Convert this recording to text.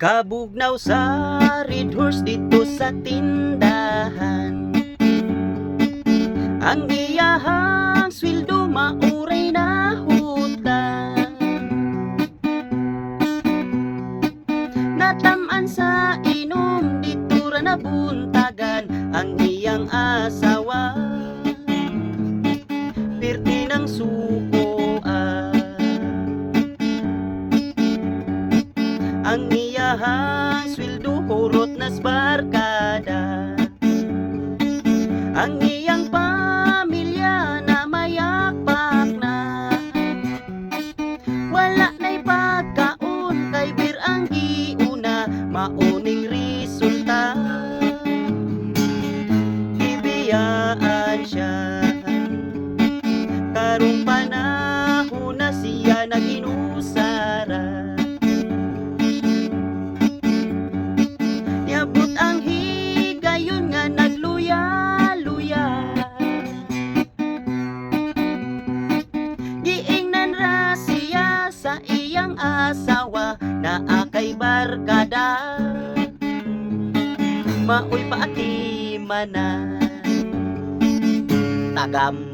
Kabugnaw sa Red Horse dito sa tindahan. Ang iyahang sweldo mauray na hutang. Natamaan sa inom dito ra nabuntagan ang iyang asawa. Pirti ng sukoan. Ang iyahang sweldo hurot nas barkada. Ang iyang pamilya na mayakpak na. Wala na'y pagkaon kay bir ang giuna mauning resulta. Ibiyaan siya karong panahon na siya naginusara. Niabot ang higayon nga nagluya-luya. Giingnan ra siya sa iyang asawa na akay barkada. Maoy paatiman na tagam.